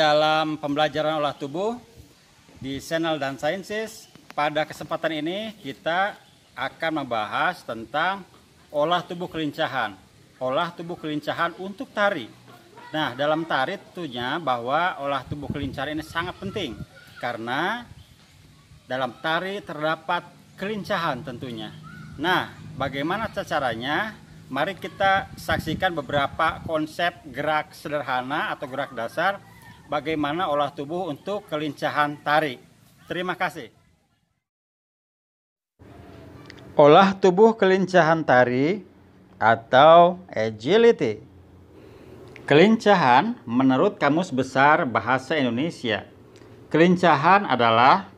dalam pembelajaran olah tubuh di channel Dan Sciences. Pada kesempatan ini kita akan membahas tentang olah tubuh kelincahan. Olah tubuh kelincahan untuk tari. Nah, dalam tari tentunya bahwa olah tubuh kelincahan ini sangat penting karena dalam tari terdapat kelincahan tentunya. Nah, bagaimana caranya? Mari kita saksikan beberapa konsep gerak sederhana atau gerak dasar bagaimana olah tubuh untuk kelincahan tari. Terima kasih. Olah tubuh kelincahan tari atau agility. Kelincahan menurut Kamus Besar Bahasa Indonesia. Kelincahan adalah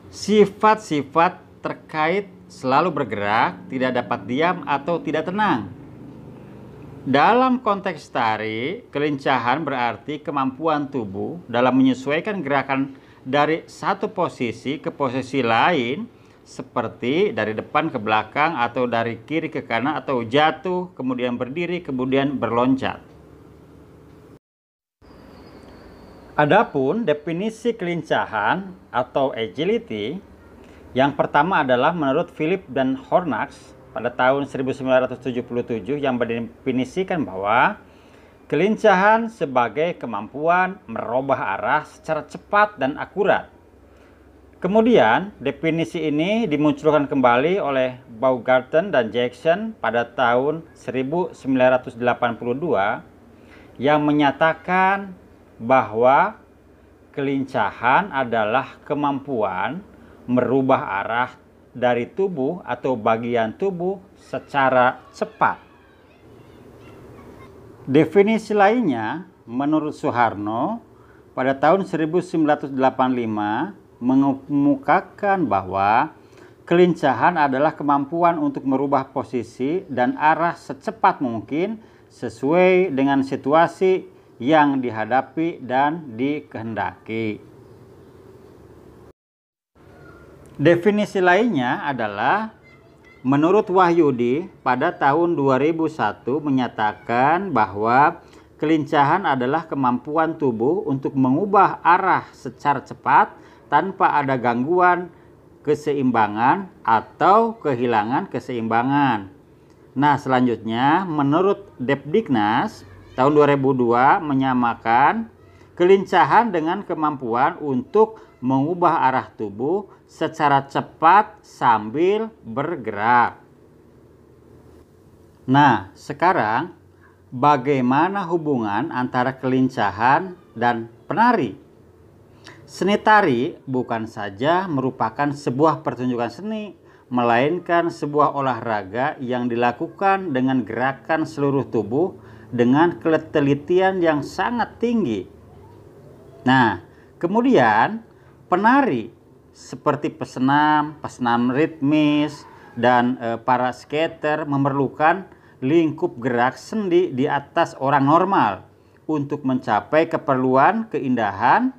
sifat-sifat terkait selalu bergerak, tidak dapat diam atau tidak tenang. Dalam konteks tari, kelincahan berarti kemampuan tubuh dalam menyesuaikan gerakan dari satu posisi ke posisi lain, seperti dari depan ke belakang atau dari kiri ke kanan atau jatuh, kemudian berdiri, kemudian berloncat. Adapun definisi kelincahan atau agility, yang pertama adalah menurut Philip dan Hornax pada tahun 1977 yang mendefinisikan bahwa kelincahan sebagai kemampuan merubah arah secara cepat dan akurat. Kemudian definisi ini dimunculkan kembali oleh Baumgarten dan Jackson pada tahun 1982 yang menyatakan bahwa kelincahan adalah kemampuan merubah arah dari tubuh atau bagian tubuh secara cepat. Definisi lainnya menurut Suharno pada tahun 1985 mengemukakan bahwa kelincahan adalah kemampuan untuk merubah posisi dan arah secepat mungkin sesuai dengan situasi yang dihadapi dan dikehendaki. Definisi lainnya adalah menurut Wahyudi pada tahun 2001 menyatakan bahwa kelincahan adalah kemampuan tubuh untuk mengubah arah secara cepat tanpa ada gangguan keseimbangan atau kehilangan keseimbangan. Nah, selanjutnya menurut Depdiknas tahun 2002 menyamakan kelincahan dengan kemampuan untuk mengubah arah tubuh secara cepat sambil bergerak. Nah, sekarang bagaimana hubungan antara kelincahan dan penari? Seni tari bukan saja merupakan sebuah pertunjukan seni, melainkan sebuah olahraga yang dilakukan dengan gerakan seluruh tubuh dengan ketelitian yang sangat tinggi. Nah, kemudian penari seperti pesenam ritmis, dan para skater memerlukan lingkup gerak sendi di atas orang normal untuk mencapai keperluan keindahan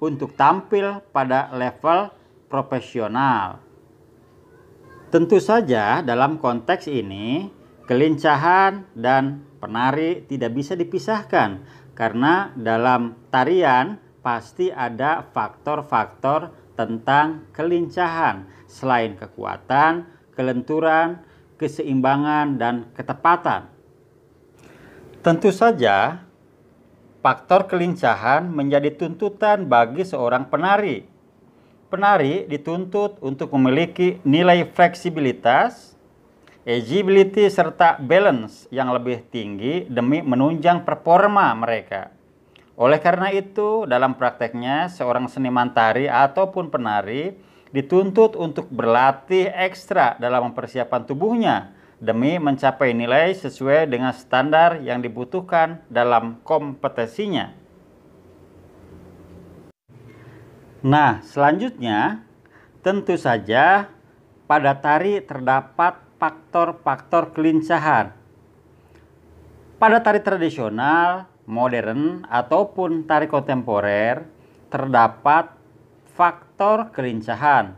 untuk tampil pada level profesional. Tentu saja dalam konteks ini kelincahan dan penari tidak bisa dipisahkan karena dalam tarian pasti ada faktor-faktor tentang kelincahan selain kekuatan, kelenturan, keseimbangan, dan ketepatan. Tentu saja faktor kelincahan menjadi tuntutan bagi seorang penari. Penari dituntut untuk memiliki nilai fleksibilitas, agility, serta balance yang lebih tinggi demi menunjang performa mereka. Oleh karena itu, dalam prakteknya, seorang seniman tari ataupun penari dituntut untuk berlatih ekstra dalam mempersiapkan tubuhnya demi mencapai nilai sesuai dengan standar yang dibutuhkan dalam kompetisinya. Nah, selanjutnya, tentu saja pada tari terdapat faktor-faktor kelincahan. Pada tari tradisional, modern, ataupun tari kontemporer, terdapat faktor kelincahan.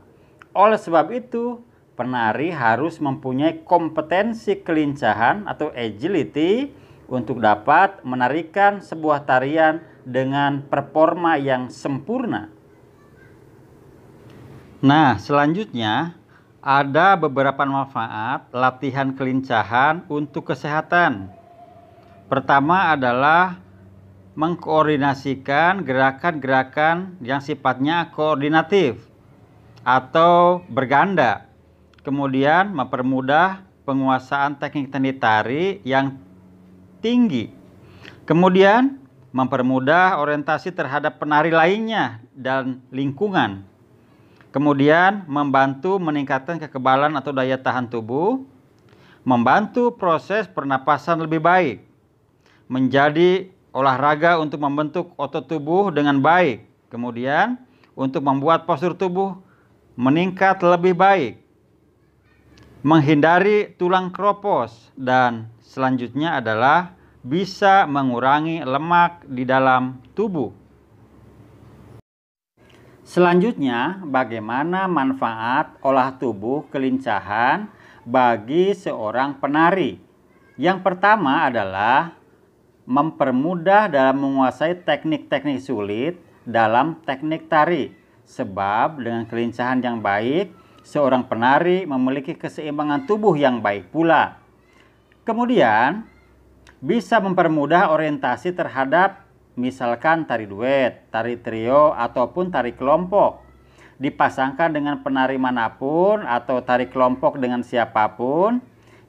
Oleh sebab itu, penari harus mempunyai kompetensi kelincahan atau agility untuk dapat menarikan sebuah tarian dengan performa yang sempurna. Nah, selanjutnya ada beberapa manfaat latihan kelincahan untuk kesehatan. Pertama adalah mengkoordinasikan gerakan-gerakan yang sifatnya koordinatif atau berganda. Kemudian mempermudah penguasaan teknik-teknik tari yang tinggi. Kemudian mempermudah orientasi terhadap penari lainnya dan lingkungan. Kemudian membantu meningkatkan kekebalan atau daya tahan tubuh, membantu proses pernapasan lebih baik, menjadi olahraga untuk membentuk otot tubuh dengan baik, kemudian untuk membuat postur tubuh meningkat lebih baik, menghindari tulang keropos, dan selanjutnya adalah bisa mengurangi lemak di dalam tubuh. Selanjutnya, bagaimana manfaat olah tubuh kelincahan bagi seorang penari? Yang pertama adalah mempermudah dalam menguasai teknik-teknik sulit dalam teknik tari. Sebab dengan kelincahan yang baik, seorang penari memiliki keseimbangan tubuh yang baik pula. Kemudian, bisa mempermudah orientasi terhadap misalkan tari duet, tari trio, ataupun tari kelompok. Dipasangkan dengan penari manapun atau tari kelompok dengan siapapun.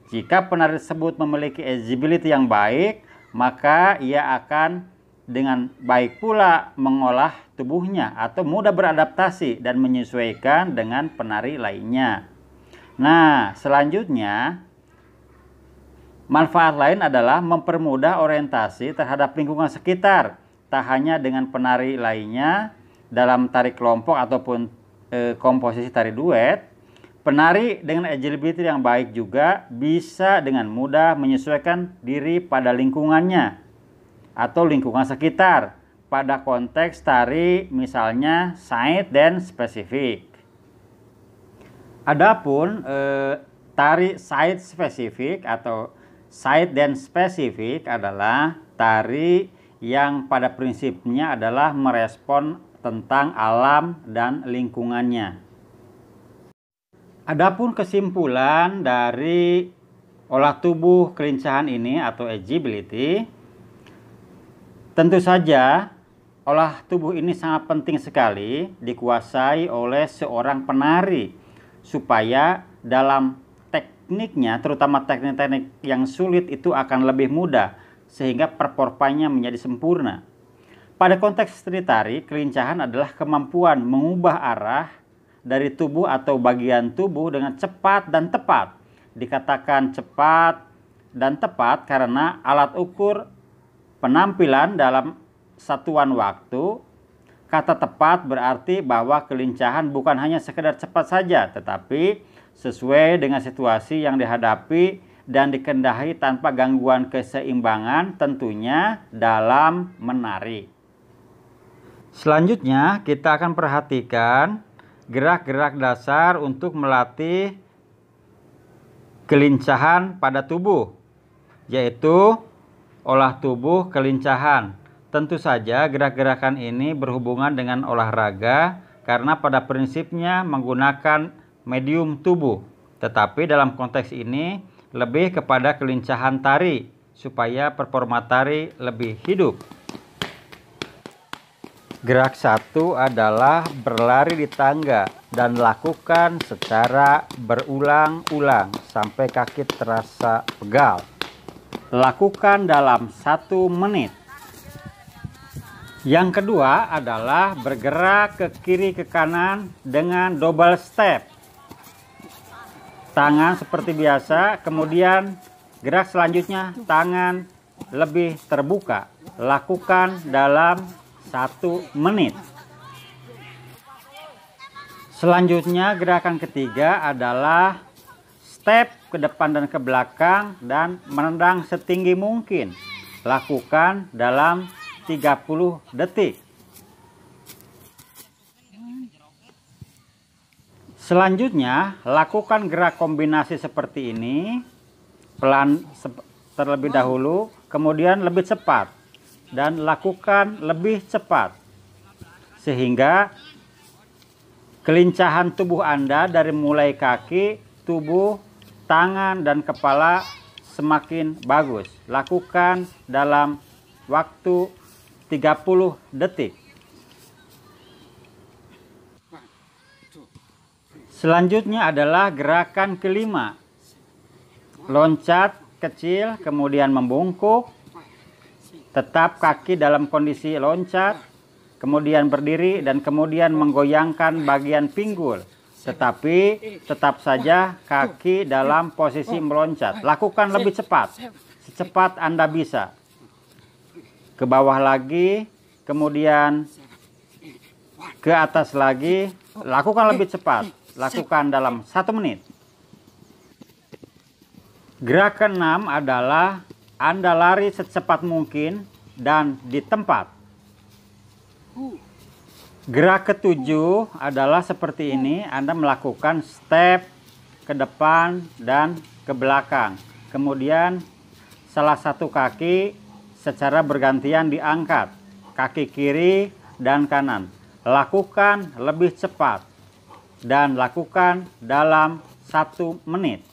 Jika penari tersebut memiliki agility yang baik, maka ia akan dengan baik pula mengolah tubuhnya atau mudah beradaptasi dan menyesuaikan dengan penari lainnya. Nah, selanjutnya manfaat lain adalah mempermudah orientasi terhadap lingkungan sekitar, tak hanya dengan penari lainnya dalam tari kelompok ataupun komposisi tari duet. Penari dengan agility yang baik juga bisa dengan mudah menyesuaikan diri pada lingkungannya atau lingkungan sekitar pada konteks tari misalnya side dan spesifik. Adapun tari side spesifik atau side dan spesifik adalah tari yang pada prinsipnya adalah merespon tentang alam dan lingkungannya. Adapun kesimpulan dari olah tubuh kelincahan ini atau agility, tentu saja olah tubuh ini sangat penting sekali dikuasai oleh seorang penari supaya dalam tekniknya, terutama teknik-teknik yang sulit itu akan lebih mudah sehingga performanya menjadi sempurna. Pada konteks seni tari, kelincahan adalah kemampuan mengubah arah dari tubuh atau bagian tubuh dengan cepat dan tepat. Dikatakan cepat dan tepat karena alat ukur penampilan dalam satuan waktu. Kata tepat berarti bahwa kelincahan bukan hanya sekedar cepat saja, tetapi sesuai dengan situasi yang dihadapi dan dikendalikan tanpa gangguan keseimbangan tentunya dalam menari. Selanjutnya kita akan perhatikan gerak-gerak dasar untuk melatih kelincahan pada tubuh, yaitu olah tubuh kelincahan. Tentu saja gerak-gerakan ini berhubungan dengan olahraga karena pada prinsipnya menggunakan medium tubuh. Tetapi dalam konteks ini lebih kepada kelincahan tari supaya performa tari lebih hidup. Gerak satu adalah berlari di tangga dan lakukan secara berulang-ulang sampai kaki terasa pegal. Lakukan dalam 1 menit. Yang kedua adalah bergerak ke kiri ke kanan dengan double step. Tangan seperti biasa, kemudian gerak selanjutnya tangan lebih terbuka. Lakukan dalam 1 menit. Selanjutnya gerakan ketiga adalah step ke depan dan ke belakang dan menendang setinggi mungkin. Lakukan dalam 30 detik. Selanjutnya lakukan gerak kombinasi seperti ini. Pelan terlebih dahulu, kemudian lebih cepat. dan lakukan lebih cepat, sehingga kelincahan tubuh Anda dari mulai kaki, tubuh, tangan, dan kepala semakin bagus. Lakukan dalam waktu 30 detik. Selanjutnya adalah gerakan kelima. Loncat kecil, kemudian membungkuk. Tetap kaki dalam kondisi loncat, kemudian berdiri, dan kemudian menggoyangkan bagian pinggul. Tetapi tetap saja kaki dalam posisi meloncat. Lakukan lebih cepat, secepat Anda bisa. Ke bawah lagi, kemudian ke atas lagi. Lakukan lebih cepat. Lakukan dalam 1 menit. Gerakan 6 adalah Anda lari secepat mungkin dan di tempat. Gerak ke-7 adalah seperti ini. Anda melakukan step ke depan dan ke belakang. Kemudian salah satu kaki secara bergantian diangkat. Kaki kiri dan kanan. Lakukan lebih cepat dan lakukan dalam 1 menit.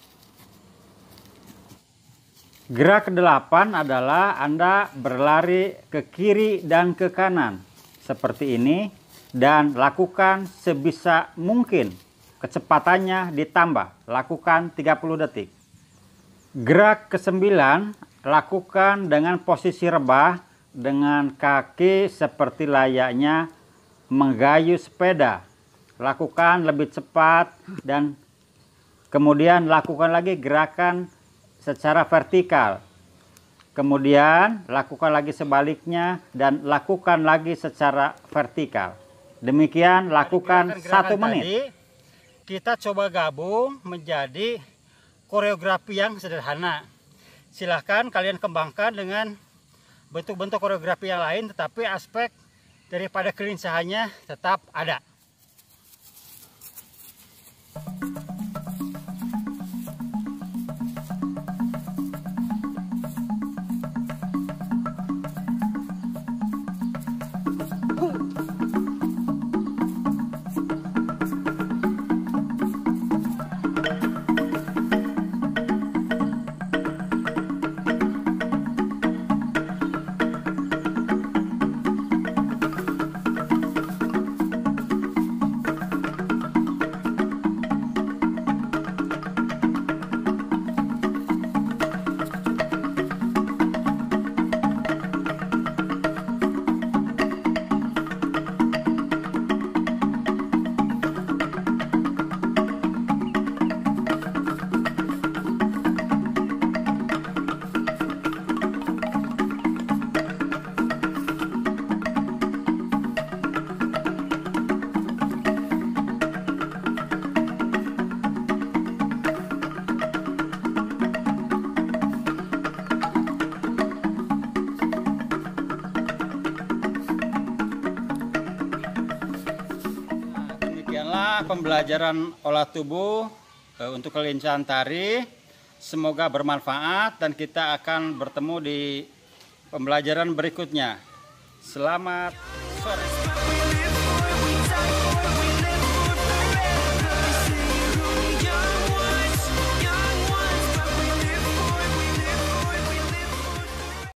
Gerak ke-8 adalah Anda berlari ke kiri dan ke kanan seperti ini, dan lakukan sebisa mungkin. Kecepatannya ditambah, lakukan 30 detik. Gerak ke-9 lakukan dengan posisi rebah dengan kaki seperti layaknya menggayuh sepeda. Lakukan lebih cepat dan kemudian lakukan lagi gerakan secara vertikal. Kemudian lakukan lagi sebaliknya dan lakukan lagi secara vertikal. Demikian lakukan 1 menit. Tadi, kita coba gabung menjadi koreografi yang sederhana. Silahkan kalian kembangkan dengan bentuk-bentuk koreografi yang lain, tetapi aspek daripada kelincahannya tetap ada. Pembelajaran olah tubuh untuk kelincahan tari. Semoga bermanfaat dan kita akan bertemu di pembelajaran berikutnya. Selamat sore.